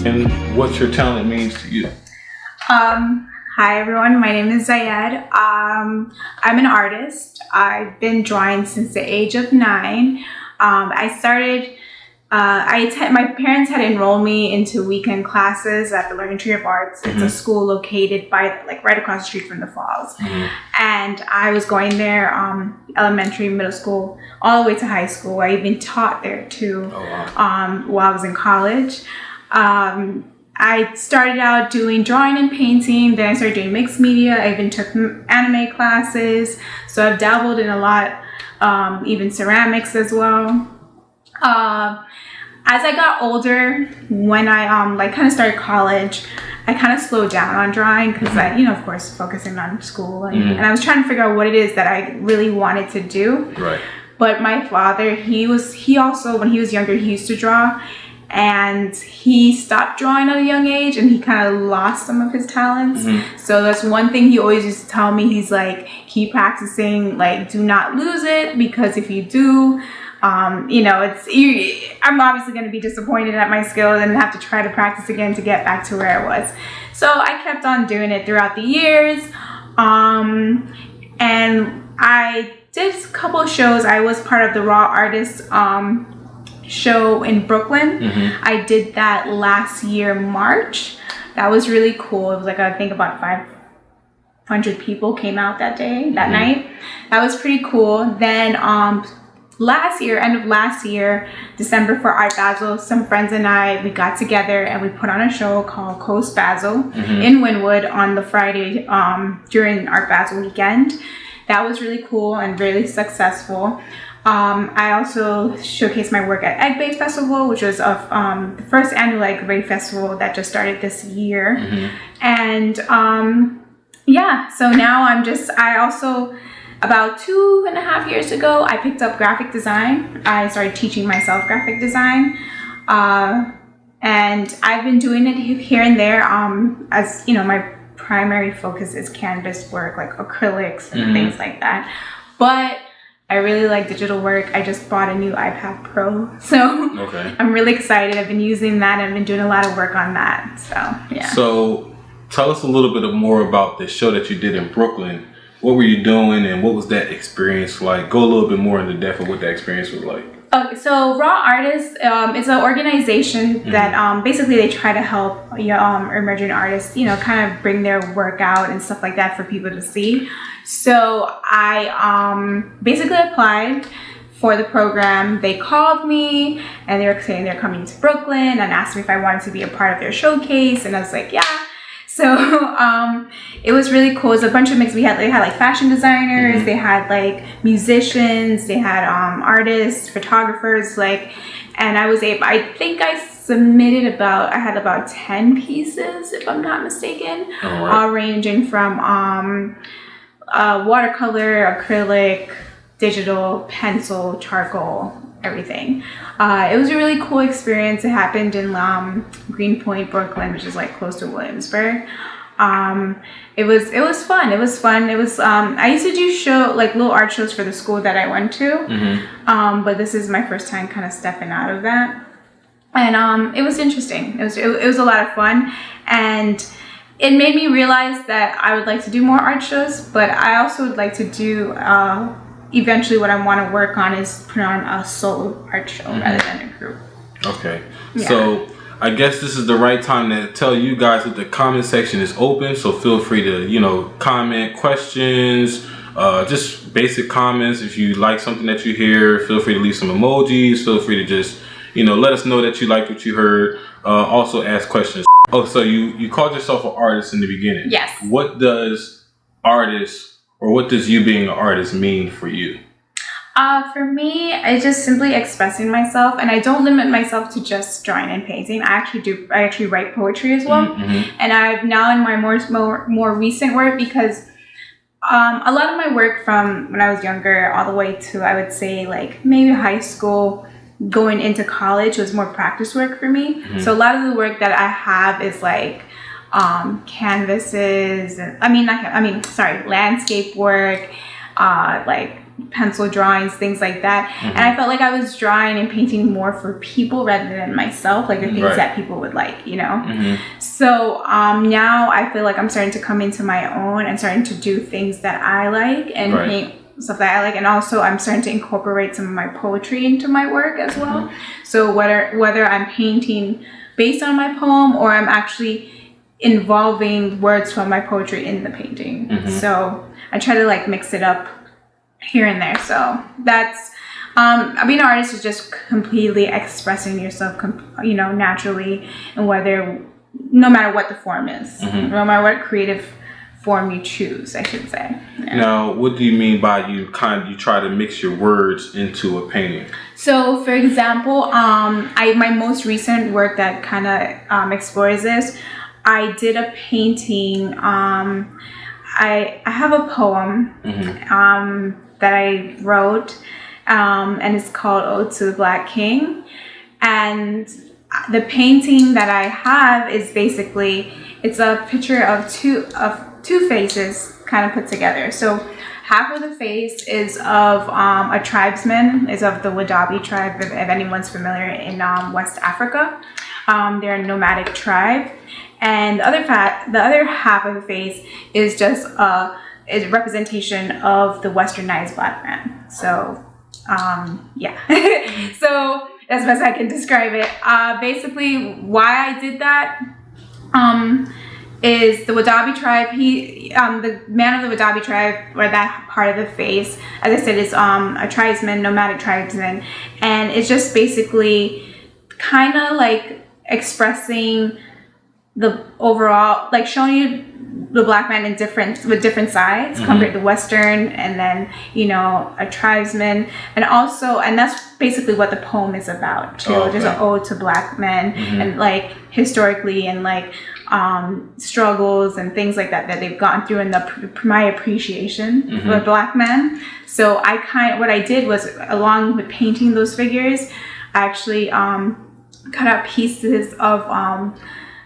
and what your talent means to you. Hi everyone, my name is Zayed. I'm an artist. I've been drawing since the age of 9. I started, my parents had enrolled me into weekend classes at the Learning Tree of Arts. It's a school located by, like, right across the street from the falls. And I was going there, elementary, middle school, all the way to high school. I even taught there too, while I was in college. I started out doing drawing and painting, then I started doing mixed media. I even took anime classes, so I've dabbled in a lot, even ceramics as well. As I got older, when I kind of started college, I kind of slowed down on drawing because I, of course, focusing on school, and I was trying to figure out what it is that I really wanted to do. Right. But my father, he also, when he was younger, he used to draw. And he stopped drawing at a young age, and he kind of lost some of his talents. So that's one thing he always used to tell me. He's like, keep practicing, like, do not lose it, because if you do, I'm obviously going to be disappointed at my skills and have to try to practice again to get back to where I was. So I kept on doing it throughout the years. And I did a couple of shows. I was part of the Raw Artists show in Brooklyn. I did that last year, March. That was really cool. It was like, I think about 500 people came out that night. That was pretty cool. Then last year, end of last year, December, for Art Basel, some friends and we got together and we put on a show called Coast Basel in Wynwood on the Friday during Art Basel weekend. That was really cool and really successful. I also showcased my work at Egg Bay Festival, which was the first annual Egg Bay Festival that just started this year. And so now I also, about 2.5 years ago, I picked up graphic design. I started teaching myself graphic design. And I've been doing it here and there. As you know, my primary focus is canvas work, like acrylics and things like that. But I really like digital work. I just bought a new iPad Pro, so I'm really excited. I've been using that and I've been doing a lot of work on that. So yeah. So tell us a little bit more about the show that you did in Brooklyn. What were you doing and what was that experience like? Go a little bit more into depth of what that experience was like. Okay, so Raw Artists is an organization that basically they try to help emerging artists, kind of bring their work out and stuff like that for people to see. So I basically applied for the program. They called me and they were saying they're coming to Brooklyn and asked me if I wanted to be a part of their showcase, and I was like, yeah. So it was really cool. It was a bunch of mix. They had like fashion designers, they had like musicians, they had artists, photographers, and I think I submitted I had about 10 pieces, if I'm not mistaken, all ranging from watercolor, acrylic, digital, pencil, charcoal, everything. It was a really cool experience. It happened in Greenpoint, Brooklyn, which is like close to Williamsburg. It was fun. It was I used to do little art shows for the school that I went to. But this is my first time kind of stepping out of that. And it was interesting. It was a lot of fun, and it made me realize that I would like to do more art shows, but I also would like to do eventually what I want to work on is put on a solo art show rather than a group. Okay. Yeah. So I guess this is the right time to tell you guys that the comment section is open. So feel free to, comment questions, just basic comments. If you like something that you hear, feel free to leave some emojis. Feel free to just, let us know that you liked what you heard. Also ask questions. Oh, so you called yourself an artist in the beginning. Yes. What does what does you being an artist mean for you? For me, it's just simply expressing myself, and I don't limit myself to just drawing and painting. I actually write poetry as well, and I've now in my more recent work, because a lot of my work from when I was younger all the way to, I would say, like maybe high school, going into college, was more practice work for me. So a lot of the work that I have is like canvases, and landscape work, like pencil drawings, things like that. And I felt like I was drawing and painting more for people rather than myself, like the things that people would like, you know. So now I feel like I'm starting to come into my own and starting to do things that I like and paint stuff that I like, and also I'm starting to incorporate some of my poetry into my work as well. So whether I'm painting based on my poem or I'm actually involving words from my poetry in the painting. So I try to like mix it up here and there. So that's being an artist is just completely expressing yourself, you know, naturally, and no matter what the form is, no matter what creative form you choose, I should say. Now, what do you mean by you try to mix your words into a painting? So, for example, my most recent work that kind of explores this, I did a painting. I have a poem that I wrote, and it's called "Ode to the Black King," and the painting that I have is basically it's a picture of two faces kind of put together. So half of the face is of a tribesman, is of the Wadabi tribe, if anyone's familiar, in West Africa. They're a nomadic tribe. And the other half of the face is just a representation of the westernized Black man. So, yeah. So that's the best I can describe it. Basically, why I did that is the Wadabi tribe. The man of the Wadabi tribe, or that part of the face, as I said, is a tribesman, nomadic tribesman, and it's just basically kind of like expressing the overall, like showing you the Black man with different sides, compared to Western, and then, you know, a tribesman, and that's basically what the poem is about too. Just an ode to Black men, and like historically, and like struggles and things like that they've gone through, and my appreciation for Black men. So what I did was, along with painting those figures, I actually cut out pieces of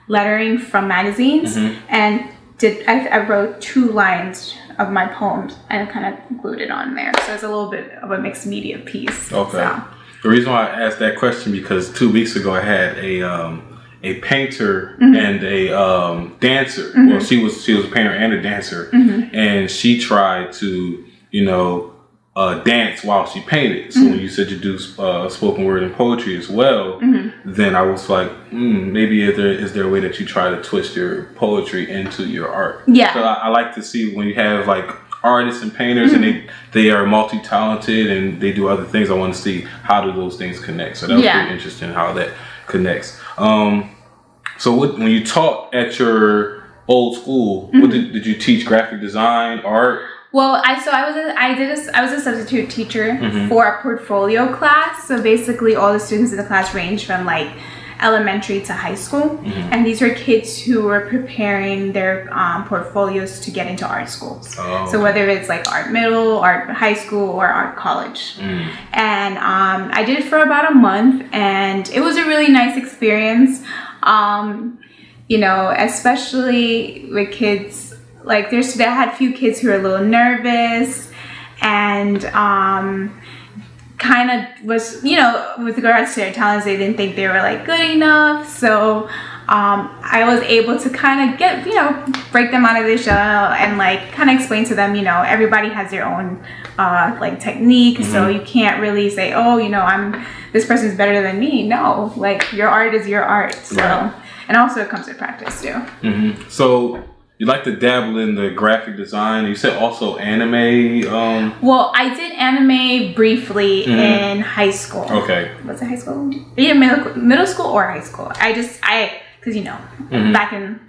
lettering from magazines, and I wrote 2 lines of my poems and kind of glued it on there. So it's a little bit of a mixed media piece. Okay. So. The reason why I asked that question, because 2 weeks ago I had a painter and a dancer. Well, she was a painter and a dancer, and she tried to, you know, dance while she painted. So when you said you do spoken word and poetry as well, then I was like, maybe is there a way that you try to twist your poetry into your art? Yeah. So I like to see when you have like artists and painters, and they are multi-talented and they do other things. I want to see how do those things connect. So that was pretty interesting how that connects. So when you taught at your old school, what did you teach? Graphic design, art? Well, I was a substitute teacher for a portfolio class. So basically, all the students in the class range from like elementary to high school, and these are kids who were preparing their portfolios to get into art schools. So whether it's like art middle, art high school, or art college, and I did it for about a month, and it was a really nice experience. You know, especially with kids. Like I had a few kids who were a little nervous, and kind of was, you know, with regards to their talents, they didn't think they were like good enough. So I was able to kind of get, you know, break them out of their shell and like kind of explain to them, you know, everybody has their own like technique. So you can't really say, oh, you know, this person's better than me. No, like your art is your art. So and also it comes with practice too. So you like to dabble in the graphic design. You said also anime. Well, I did anime briefly in high school. Okay. Was it high school? Either middle school or high school. Because you know, back in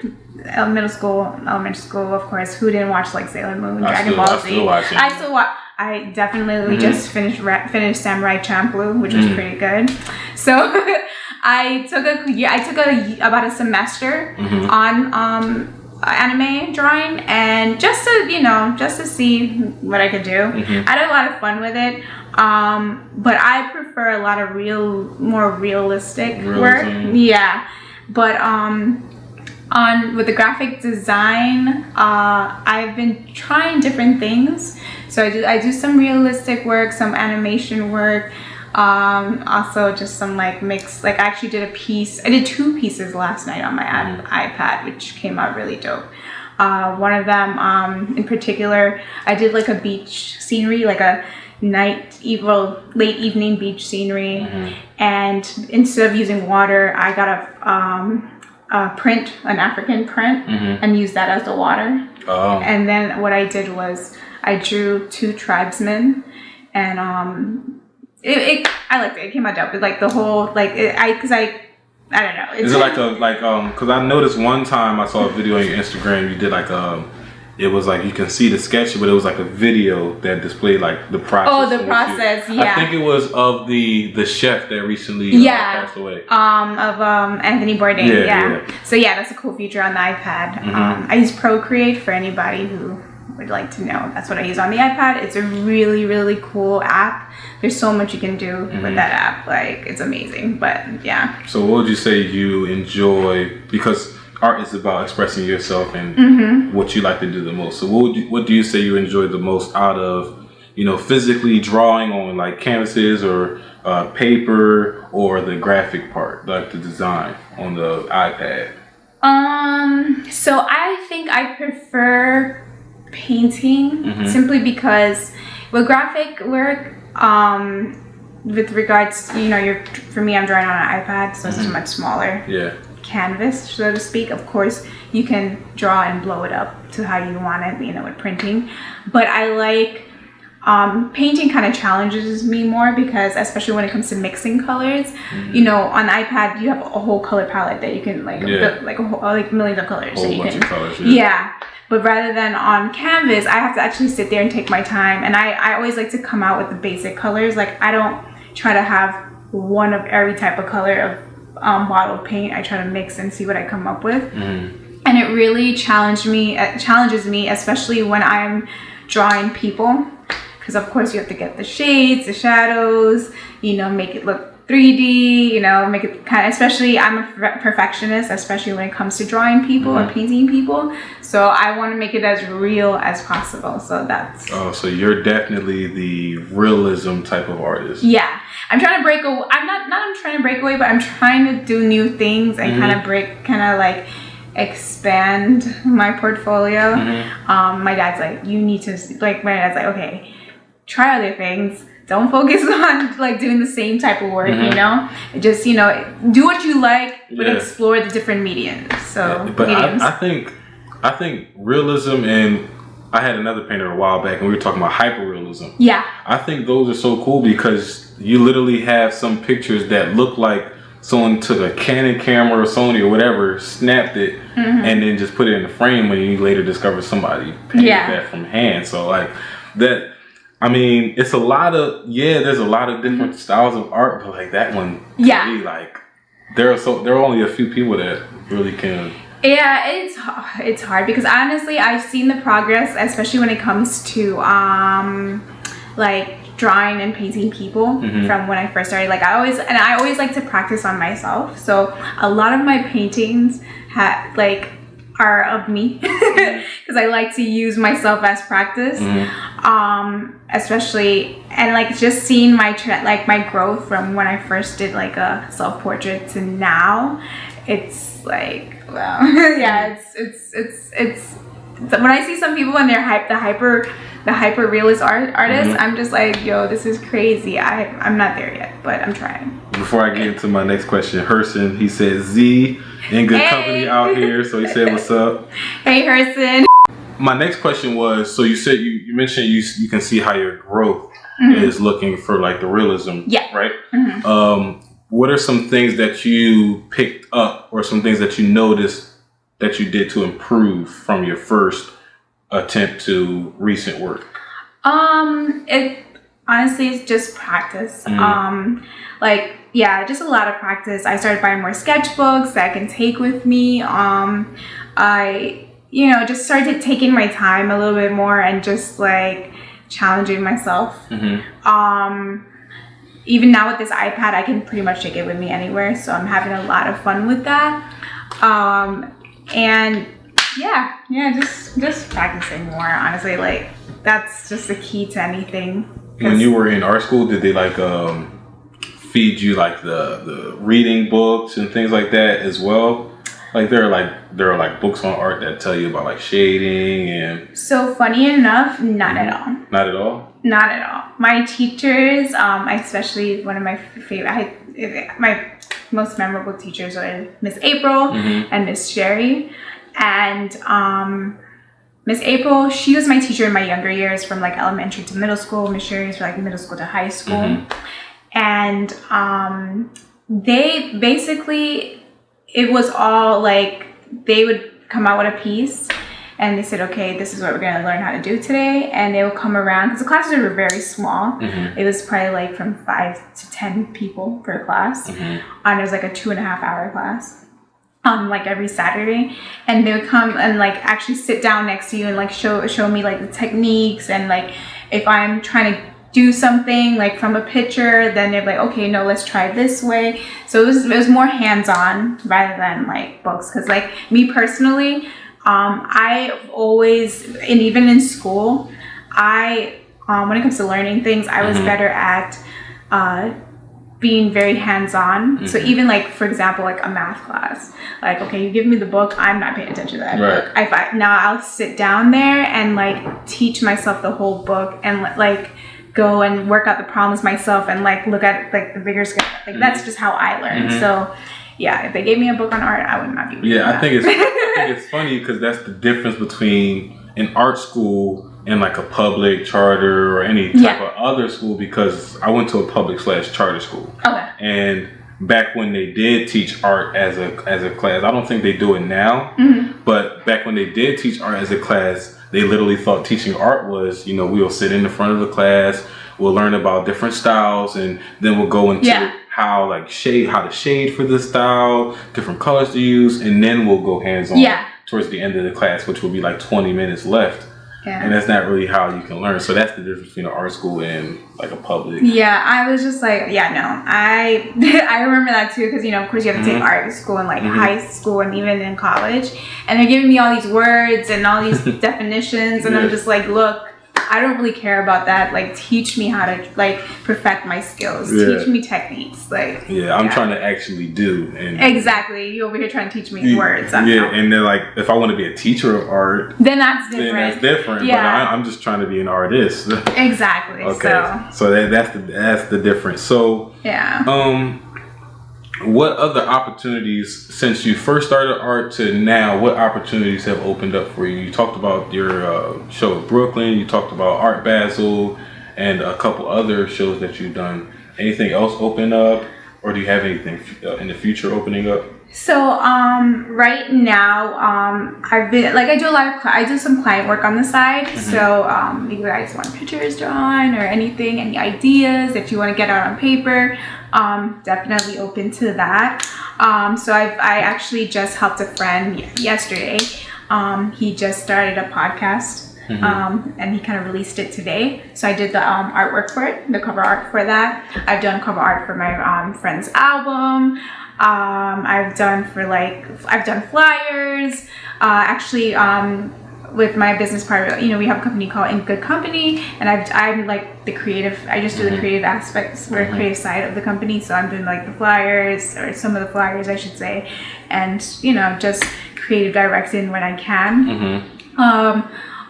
middle school, elementary school, of course, who didn't watch like Sailor Moon, Dragon Ball Z? I still watch. I definitely just finished Samurai Champloo, which was pretty good. So I took about a semester on anime drawing, and just to see what I could do. I had a lot of fun with it, but I prefer a lot of more realistic work. Yeah, but With the graphic design, I've been trying different things. So I do some realistic work, some animation work, also just some like mix. Like I actually did I did 2 pieces last night on my iPad, which came out really dope. One of them in particular, I did like a beach scenery, like a late evening beach scenery. And instead of using water, I got an African print, and used that as the water. And then what I did was I drew 2 tribesmen, and I liked it. It came out dope. It, like the whole I don't know. Is it because I noticed one time I saw a video on your Instagram, you did it was like you can see the sketch, but it was like a video that displayed like the process. Oh, the process, yeah. I think it was of the chef that recently passed away. Of Anthony Bourdain. Yeah. So yeah, that's a cool feature on the iPad. I use Procreate for anybody who would like to know. That's what I use on the iPad. It's a really, really cool app. There's so much you can do with that app. Like, it's amazing. But yeah. So what would you say you enjoy, because art is about expressing yourself and what you like to do the most. So what do you say you enjoy the most out of, physically drawing on like canvases or paper, or the graphic part, like the design on the iPad? So I think I prefer painting, simply because with graphic work, with regards to, for me, I'm drawing on an iPad, so it's a much smaller canvas, so to speak. Of course, you can draw and blow it up to how you want it, with printing. But I like painting kind of challenges me more, because especially when it comes to mixing colors, on the iPad you have a whole color palette that you can like millions of colors. A whole bunch of colors. But rather than on canvas, I have to actually sit there and take my time. And I always like to come out with the basic colors. Like, I don't try to have one of every type of color of bottle paint. I try to mix and see what I come up with. And it really challenges me, especially when I'm drawing people. Because of course you have to get the shades, the shadows, make it look 3D, make it kind of, especially I'm a perfectionist, especially when it comes to drawing people or painting people. So I want to make it as real as possible. So that's... Oh, so you're definitely the realism type of artist. Yeah. I'm trying to break away. I'm trying to break away, but I'm trying to do new things and kind of expand my portfolio. My dad's like, you need to, okay, try other things. Don't focus on doing the same type of work, Just, do what you like, but explore the different mediums. So, but I think realism, and I had another painter a while back and we were talking about hyperrealism. Yeah. I think those are so cool because you literally have some pictures that look like someone took a Canon camera or Sony or whatever, snapped it, and then just put it in a frame when you later discover somebody painted that from hand. So that... I mean, it's a lot of, there's a lot of different styles of art, but that one, to me, there are only a few people that really can. Yeah, it's hard because honestly, I've seen the progress, especially when it comes to drawing and painting people from when I first started. I always like to practice on myself. So a lot of my paintings are of me because I like to use myself as practice. Especially, and just seeing my my growth from when I first did a self-portrait to now, it's wow. It's when I see some people and they're the hyper realist artists, I'm just like, yo, this is crazy. I'm not there yet, but I'm trying. Before I get into my next question, Herson, he said Z in good company out here, so he said what's up. Hey Herson. My next question was, so you said you mentioned you can see how your growth is looking for the realism, right? What are some things that you picked up or some things that you noticed that you did to improve from your first attempt to recent work? It honestly is just practice. Just a lot of practice. I started buying more sketchbooks that I can take with me. I just started taking my time a little bit more and just challenging myself. Even now with this iPad, I can pretty much take it with me anywhere. So I'm having a lot of fun with that. And just practicing more, honestly. Like, that's just the key to anything. When you were in art school, did they like feed you like the reading books and things like that as well? Like there are like books on art that tell you about like shading and. So funny enough, not at all. Not at all. Not at all. My teachers, especially one of my favorite, my most memorable teachers are Miss April and Miss Sherry. And Miss April, she was my teacher in my younger years, from like elementary to middle school. Miss Sherry's for like middle school to high school. And they basically, it was all like, they would come out with a piece and they said, okay, this is what we're going to learn how to do today. And they would come around, because the classes were very small. It was probably like from 5 to 10 people per class. And it was like a 2.5-hour class. Like every Saturday, and they would come and like actually sit down next to you and like show me like the techniques, and like if I'm trying to do something like from a picture, then they're like, okay, no, let's try this way. So it was more hands-on rather than like books, because like me personally, I always, and even in school, I when it comes to learning things, I was better at being very hands-on. So even like, for example, like a math class, like, okay, you give me the book, I'm not paying attention to that book. Now I'll sit down there and like teach myself the whole book and like go and work out the problems myself and like look at like the bigger scale. Like that's just how I learn. So yeah, if they gave me a book on art, I would not be reading that. I think it's funny, because that's the difference between an art school and like a public, charter, or any type of other school, because I went to a public/charter school. Okay. And back when they did teach art as a class, I don't think they do it now, but back when they did teach art as a class, they literally thought teaching art was, you know, we'll sit in the front of the class, we'll learn about different styles, and then we'll go into how to shade for this style, different colors to use, and then we'll go hands-on towards the end of the class, which will be like 20 minutes left. And that's not really how you can learn. So that's the difference between an art school and like a public. Yeah, I was just like, I remember that too, because, you know, of course you have to take art school in like high school and even in college. And they're giving me all these words and all these definitions. And I'm just like, look, I don't really care about that. Like, teach me how to like perfect my skills. Teach me techniques. Like, I'm trying to actually do. And exactly. You over here trying to teach me words. And then like, if I want to be a teacher of art, then that's different. Yeah. But I'm just trying to be an artist. Exactly. Okay. So that's the difference. So what other opportunities, since you first started art to now, what opportunities have opened up for you? You talked about your show in Brooklyn, you talked about Art Basel, and a couple other shows that you've done. Anything else open up, or do you have anything in the future opening up? So right now, I've been like, I do some client work on the side. So if you guys want pictures drawn or anything, any ideas, if you want to get out on paper, definitely open to that. So I actually just helped a friend yesterday. He just started a podcast. And he kind of released it today. So I did the artwork for it, the cover art for that. I've done cover art for my friend's album. I've done flyers. Actually, with my business partner, you know, we have a company called In Good Company, and I'm like the creative. I just do the creative aspects or creative side of the company. So I'm doing like the flyers, or some of the flyers, I should say, and you know, just creative directing when I can.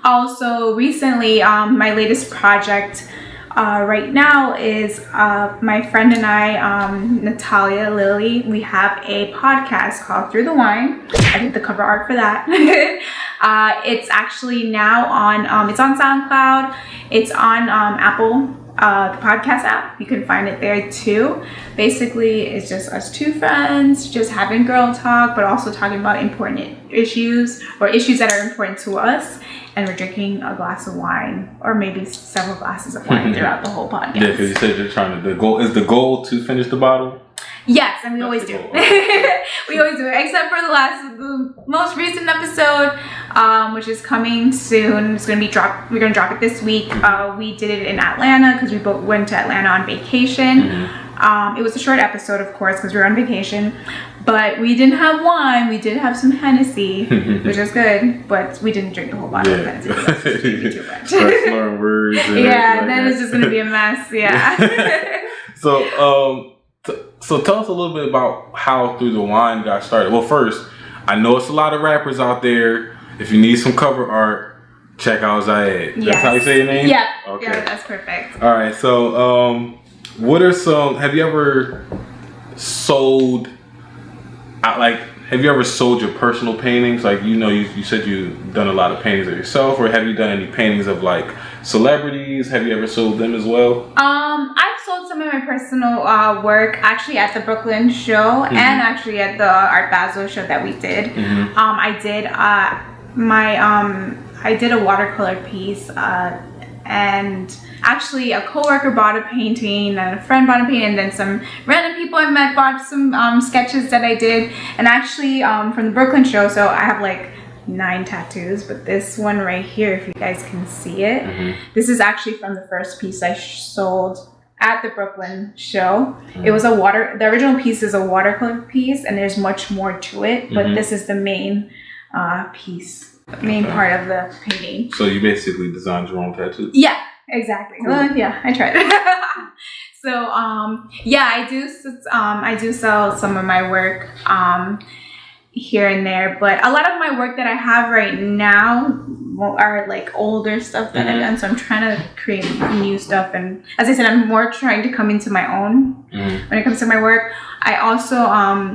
Also, recently, my latest project right now is my friend and I, Natalia Lilly, we have a podcast called Through the Wine. I did the cover art for that. It's actually now on, it's on SoundCloud. It's on Apple, the podcast app. You can find it there too. Basically, it's just us two friends, just having girl talk, but also talking about important issues, or issues that are important to us. And we're drinking a glass of wine, or maybe several glasses of wine throughout the whole podcast. Yeah, because you said you're trying to. The goal to finish the bottle? Yes, and we always do. We always do it, except for the most recent episode, which is coming soon. It's gonna be dropped. We're gonna drop it this week. We did it in Atlanta because we both went to Atlanta on vacation. It was a short episode, of course, because we were on vacation. But we didn't have wine. We did have some Hennessy, which was good. But we didn't drink the whole bottle of Hennessy. That's too much. Slurring words. Yeah, then it's just gonna be a mess. Yeah. So tell us a little bit about how Through the Wine got started. Well, first, I know it's a lot of rappers out there. If you need some cover art, check out Zayed. That's how you say your name? Yeah. Okay. Yeah, that's perfect. All right. So, what are some? Have you ever sold? Have you ever sold your personal paintings? Like, you said you've done a lot of paintings of yourself, or have you done any paintings of like celebrities? Have you ever sold them as well? I've sold some of my personal work actually at the Brooklyn show and actually at the Art Basel show that we did. I did a watercolor piece, and actually a coworker bought a painting and a friend bought a painting, and then some random people I met bought some sketches that I did. And actually from the Brooklyn show, so I have like 9 tattoos, but this one right here, if you guys can see it, this is actually from the first piece I sold at the Brooklyn show. It was the original piece is a watercolor piece, and there's much more to it, but this is the main part of the painting. So you basically designed your own tattoos? Yeah, exactly. Cool. Well, yeah, I tried. So yeah, I do sell some of my work here and there, but a lot of my work that I have right now are like older stuff that I've done, so I'm trying to create new stuff. And as I said, I'm more trying to come into my own when it comes to my work. I also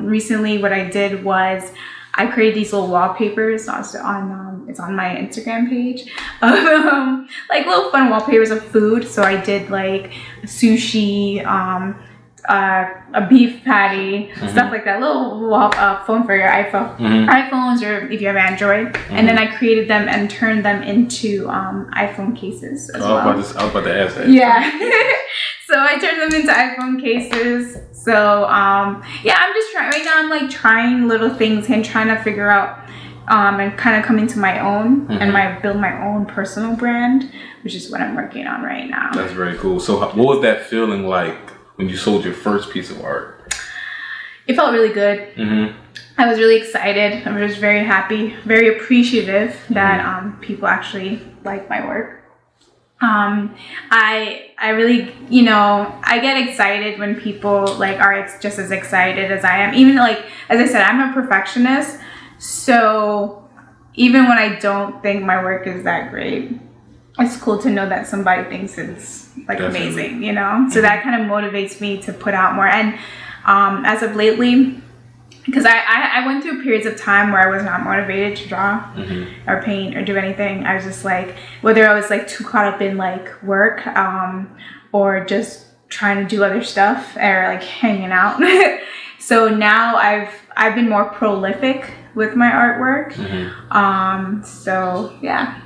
recently what I did was I created these little wallpapers also it's on my Instagram page, like little fun wallpapers of food. So I did like sushi, a beef patty, stuff like that. Little phone for your iPhones, or if you have Android. And then I created them and turned them into iPhone cases as well. I was about to ask that. Yeah. So I turned them into iPhone cases. So yeah, I'm just trying right now. I'm like trying little things and trying to figure out and kind of come into my own and build my own personal brand, which is what I'm working on right now. That's very cool. So what was that feeling like when you sold your first piece of art? It felt really good. I was really excited. I was very happy, very appreciative that people actually like my work. I really, I get excited when people like are just as excited as I am. Even like, as I said, I'm a perfectionist. So even when I don't think my work is that great, it's cool to know that somebody thinks it's like amazing, So that kind of motivates me to put out more. And as of lately, because I went through periods of time where I was not motivated to draw or paint or do anything. I was just like, whether I was like too caught up in like work or just trying to do other stuff or like hanging out. So now I've been more prolific with my artwork. So yeah.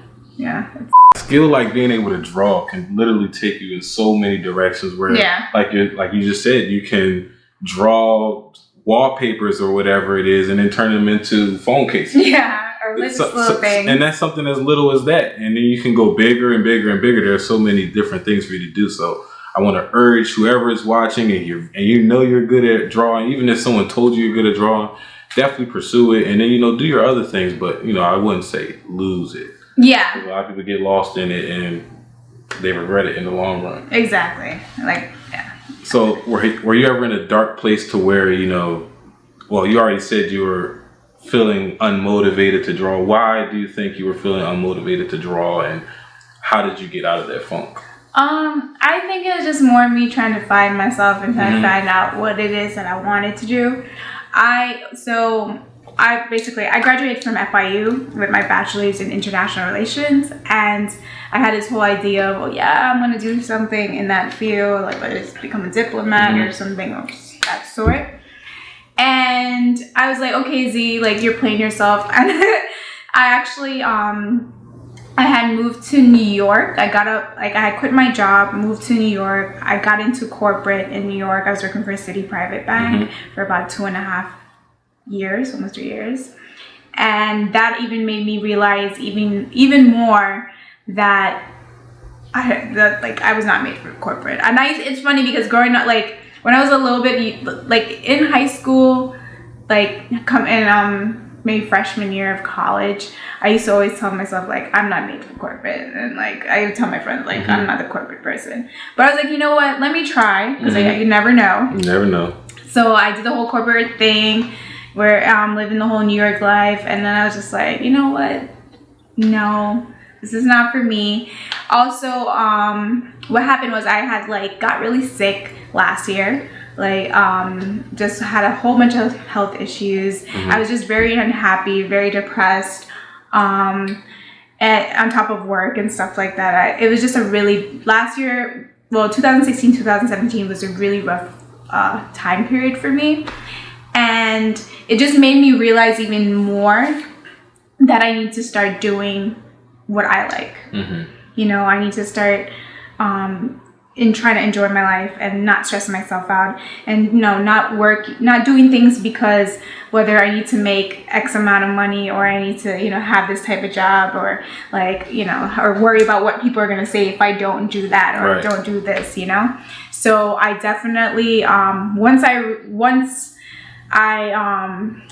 Skill like being able to draw can literally take you in so many directions where like you just said, you can draw wallpapers or whatever it is and then turn them into phone cases. Yeah, or little things. And that's something as little as that. And then you can go bigger and bigger and bigger. There's so many different things for you to do. So I want to urge whoever is watching and you're good at drawing, even if someone told you you're good at drawing, definitely pursue it. And then, do your other things, but I wouldn't say lose it. Yeah. A lot of people get lost in it and they regret it in the long run. Exactly. Like, yeah. So were you ever in a dark place to where, well, you already said you were feeling unmotivated to draw. Why do you think you were feeling unmotivated to draw, and how did you get out of that funk? I think it was just more me trying to find myself and trying to find out what it is that I wanted to do. I graduated from FIU with my bachelor's in international relations, and I had this whole idea of, I'm going to do something in that field, like whether it's become a diplomat or something of that sort. And I was like, okay, Z, like you're playing yourself. And I actually, I had moved to New York. I had quit my job, moved to New York. I got into corporate in New York. I was working for a city private bank for about 2.5 years, almost 3 years. And that even made me realize even more that I was not made for corporate. And it's funny because growing up, like when I was a little bit, like in high school, like come in maybe freshman year of college, I used to always tell myself like I'm not made for corporate, and like I would tell my friends like I'm not the corporate person. But I was like, you know what? Let me try, because you never know. You never know. So I did the whole corporate thing, where living the whole New York life, and then I was just like, you know what? No, this is not for me. Also, what happened was I had like got really sick last year. Like just had a whole bunch of health issues. I was just very unhappy, very depressed, and on top of work and stuff like that. It was just a really, last year, well, 2016, 2017 was a really rough time period for me. And it just made me realize even more that I need to start doing what I like. You know, I need to start in trying to enjoy my life and not stress myself out, and not doing things because whether I need to make X amount of money, or I need to, have this type of job, or like, or worry about what people are going to say if I don't do that, or don't do this, So I definitely, once I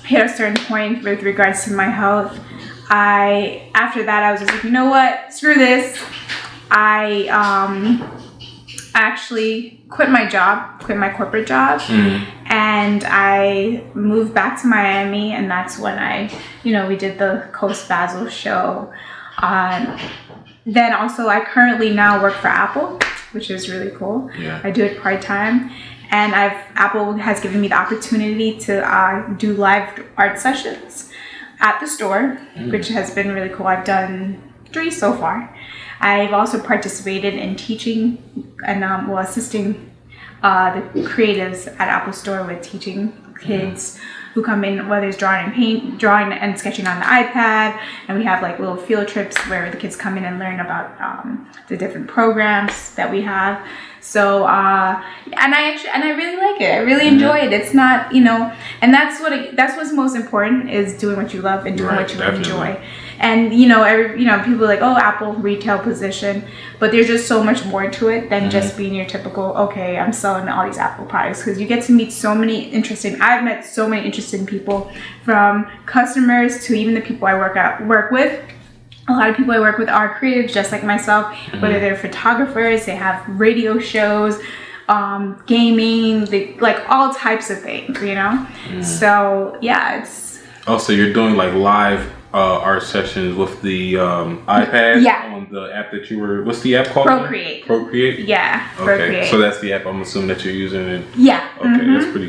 hit a certain point with regards to my health, after that I was just like, you know what, screw this. I actually quit my corporate job, and I moved back to Miami, and that's when we did the Coast Basil show. Then also I currently now work for Apple, which is really cool. I do it part-time, and Apple has given me the opportunity to do live art sessions at the store, which has been really cool. I've done 3 so far. I've also participated in teaching and assisting the creatives at Apple Store with teaching kids who come in, whether it's drawing and sketching on the iPad, and we have like little field trips where the kids come in and learn about the different programs that we have. So and I really like it. I really enjoy it. It's not, and that's what's most important, is doing what you love and doing what you enjoy. And people are like, oh, Apple retail position, but there's just so much more to it than just being your typical, okay, I'm selling all these Apple products, because you get to meet I've met so many interesting people, from customers to even the people I work with. A lot of people I work with are creatives, just like myself, whether they're photographers, they have radio shows, gaming, like all types of things, So yeah, it's. Oh, so you're doing like live art sessions with the iPad on the app that you were. What's the app called? Procreate. Yeah. Okay, Procreate. so that's the app I'm assuming that you're using. Yeah. Okay,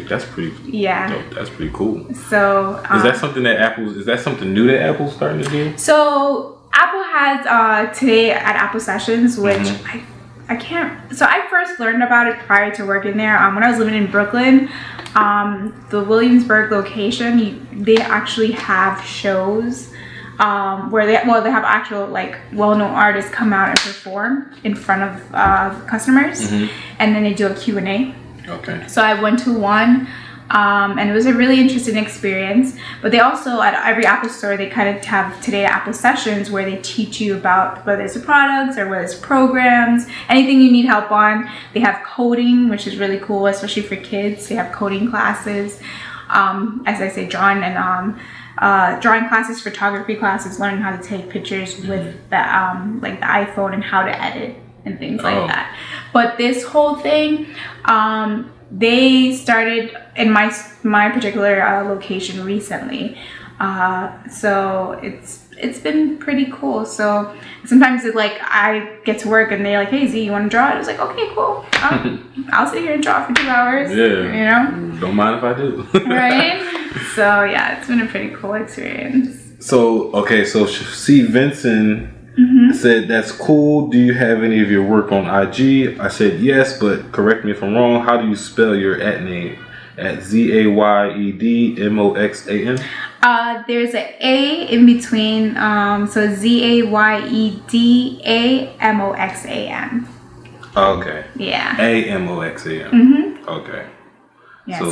that's pretty. Yeah. Dope. That's pretty cool. So is that something new that Apple's starting to do? So Apple has today at Apple Sessions, which I can't. So I first learned about it prior to working there. When I was living in Brooklyn, the Williamsburg location, they actually have shows where they have actual like well-known artists come out and perform in front of customers, and then they do a Q&A. Okay. So I went to one. And it was a really interesting experience. But they also, at every Apple store, they kind of have Today at Apple sessions where they teach you about whether it's the products or whether it's programs, anything you need help on. They have coding, which is really cool, especially for kids. They have coding classes, as I say, drawing classes, photography classes, learning how to take pictures with the like the iPhone and how to edit and things like that. But this whole thing, they started in my particular location recently, so it's been pretty cool. So sometimes it's like I get to work and they're like, "Hey Z, you want to draw?" I was like, "Okay, cool. I'll sit here and draw for 2 hours." Yeah, don't mind if I do. Right? So yeah, it's been a pretty cool experience. So C. Vincent said, "That's cool. Do you have any of your work on IG?" I said yes, but correct me if I'm wrong. How do you spell your @name? At ZAYEDMOXAN? There's an A in between, so ZAYEDAMOXAN. Okay. Yeah. AMOXAN. Okay. Yeah, so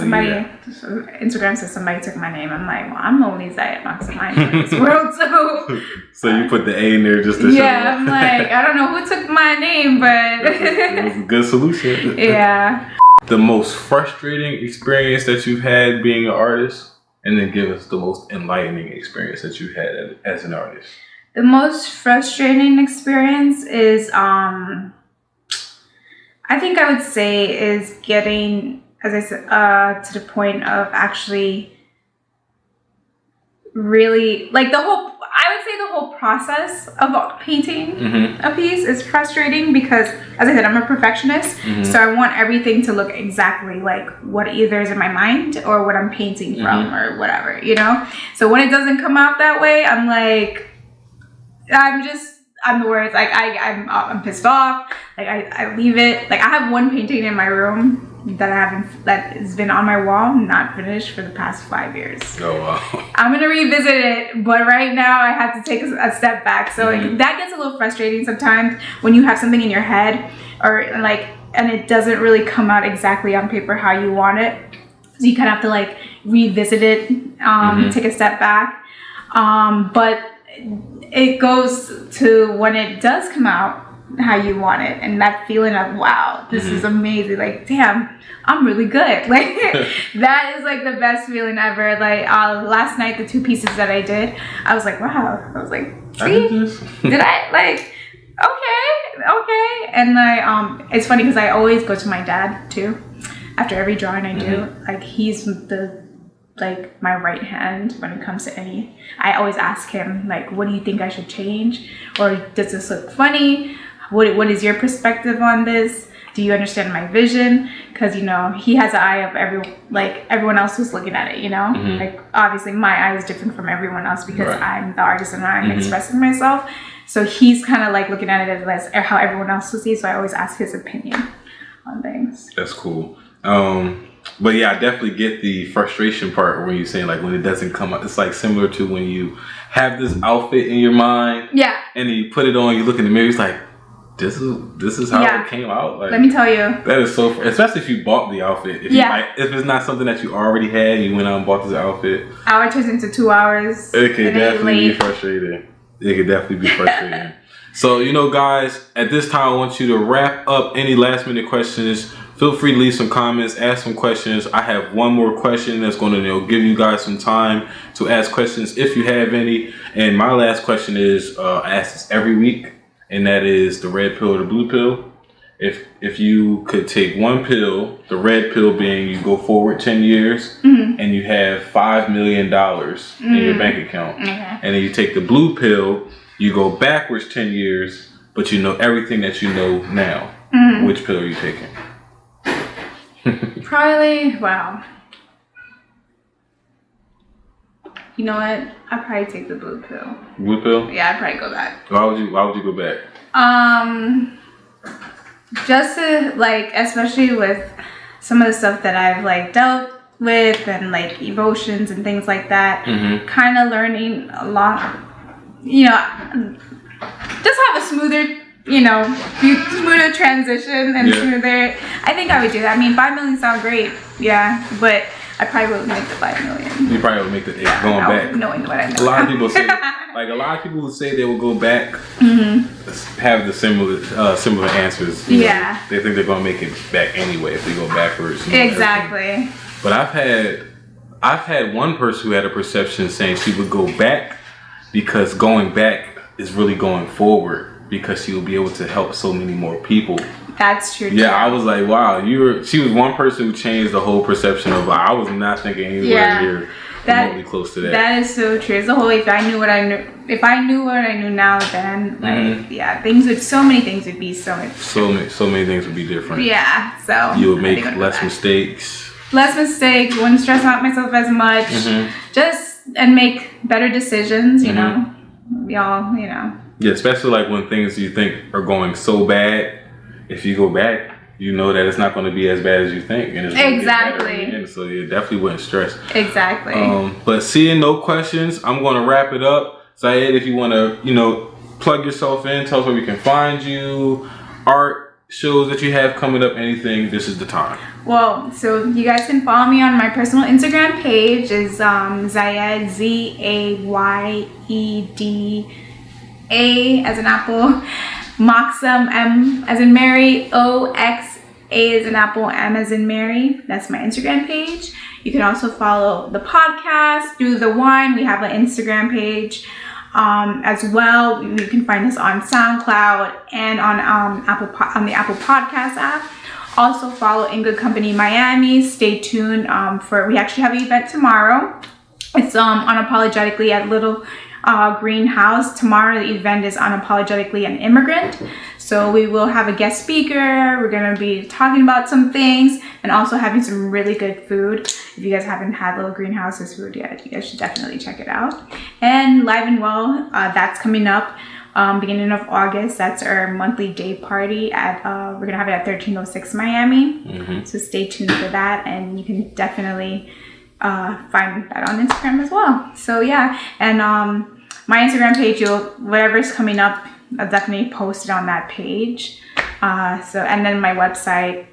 Instagram says somebody took my name. I'm like, well, I'm the only Zayat Maximine in this world, so. So you put the A in there just to show. Yeah, I'm like, I don't know who took my name, but. It was a good solution. Yeah. The most frustrating experience that you've had being an artist, and then give us the most enlightening experience that you had as an artist. The most frustrating experience is, I think I would say, is getting, as I said, to the point of actually really, like, I would say the whole process of painting a piece is frustrating because, as I said, I'm a perfectionist, so I want everything to look exactly like what either is in my mind or what I'm painting from or whatever, you know? So when it doesn't come out that way, I'm like, I'm the worst. Like, I'm pissed off. Like, I leave it. Like, I have one painting in my room that has been on my wall, not finished, for the past 5 years. Oh, wow. I'm gonna revisit it, but right now I have to take a step back. So like, that gets a little frustrating sometimes when you have something in your head, or like, and it doesn't really come out exactly on paper how you want it. So you kind of have to like revisit it, take a step back. But it goes to when it does come out how you want it, and that feeling of, wow, this is amazing, like, damn, I'm really good. Like, that is like the best feeling ever. Like, last night, the 2 pieces that I did, I was like, wow. I was like, see, did I, like, okay. And like, it's funny because I always go to my dad too after every drawing I do. Like, he's like my right hand when it comes to any. I always ask him, like, what do you think I should change, or does this look funny? What is your perspective on this? Do you understand my vision? Because, you know, he has an eye of everyone else who's looking at it, you know? Like, obviously my eye is different from everyone else because I'm the artist and I'm expressing myself. So he's kind of like looking at it as how everyone else will see. So I always ask his opinion on things. That's cool. But yeah, I definitely get the frustration part when you're saying, like, when it doesn't come out. It's like similar to when you have this outfit in your mind. Yeah. And then you put it on, you look in the mirror, it's like, this is how it came out. Like, let me tell you, that is so. Especially if you bought the outfit. If it's not something that you already had, you went out and bought this outfit. Hour turns into 2 hours. It could definitely be frustrating. So, you know, guys, at this time, I want you to wrap up any last minute questions. Feel free to leave some comments, ask some questions. I have one more question that's going to give you guys some time to ask questions if you have any. And my last question is, I ask this every week, and that is the red pill or the blue pill. If you could take one pill, the red pill being you go forward 10 years and you have $5 million in your bank account, and then you take the blue pill, you go backwards 10 years, but you know everything that you know now. Which pill are you taking? Probably, wow. You know what? I'd probably take the blue pill. Blue pill? Yeah, I'd probably go back. Why would you go back? Just to, like, especially with some of the stuff that I've like dealt with and like emotions and things like that, kind of learning a lot, you know, just have a smoother, you know, smoother transition and smoother. I think I would do that. I mean, 5 million sound great, yeah, but I probably would make the 5 million. You probably would make the going back. Knowing what I know. A lot of people say, like, a lot of people who say they will go back have the similar answers. You know, they think they're gonna make it back anyway if they go backwards. Exactly. But I've had one person who had a perception saying she would go back because going back is really going forward because she will be able to help so many more people. That's true. Yeah, I was like, wow, she was one person who changed the whole perception of, I was not thinking anywhere near remotely close to that. That is so true. It's the whole, if I knew what I knew now, then like so many things would be so much. So many things would be different. Yeah, so you would make less mistakes. Wouldn't stress out myself as much. And make better decisions. You know, we all, you know. Yeah, especially like when things you think are going so bad. If you go back, you know that it's not going to be as bad as you think, and it's going to get better in the end, so you definitely wouldn't stress. Exactly. But seeing no questions, I'm going to wrap it up. Zayed, if you want to, you know, plug yourself in, tell us where we can find you, art shows that you have coming up, anything. This is the time. Well, so you guys can follow me on my personal Instagram page. Is Zayed, ZAYEDA as an apple. Moxam, M as in Mary, OXA as in apple, M as in Mary. That's my Instagram page. You can also follow the podcast through the wine. We have an Instagram page as well. You can find us on SoundCloud and on the Apple Podcast app. Also follow In Good Company Miami. Stay tuned we actually have an event tomorrow. It's unapologetically at Little Greenhouse. Tomorrow the event is unapologetically an immigrant. So we will have a guest speaker. We're going to be talking about some things and also having some really good food. If you guys haven't had Little Greenhouse's food yet, you guys should definitely check it out. And Live and Well, that's coming up beginning of August. That's our monthly day party at we're going to have it at 1306 Miami. So stay tuned for that, and you can definitely find that on Instagram as well. So yeah, and my Instagram page, whatever's coming up, I'll definitely post it on that page. And then my website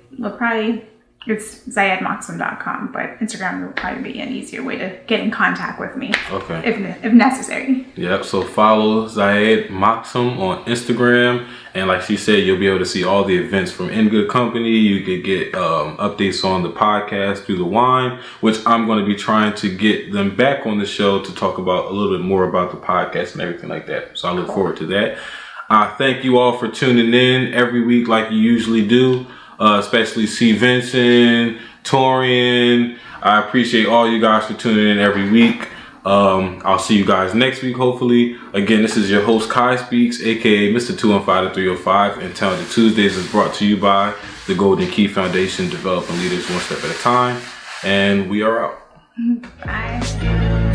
it's zayedmoxum.com, but Instagram will probably be an easier way to get in contact with me. Okay. If necessary. Yep. So follow Zayed Moxum on Instagram, and like she said, you'll be able to see all the events from In Good Company. You could get updates on the podcast through the wine, which I'm going to be trying to get them back on the show to talk about a little bit more about the podcast and everything like that. So I look forward to that. Thank you all for tuning in every week like you usually do. Especially C. Vincent, Torian. I appreciate all you guys for tuning in every week. I'll see you guys next week, hopefully. Again, this is your host, QuiySpeaks, aka Mr. 215-305, and Talented Tuesdays is brought to you by the GoldenKey Foundation, developing leaders one step at a time. And we are out. Bye.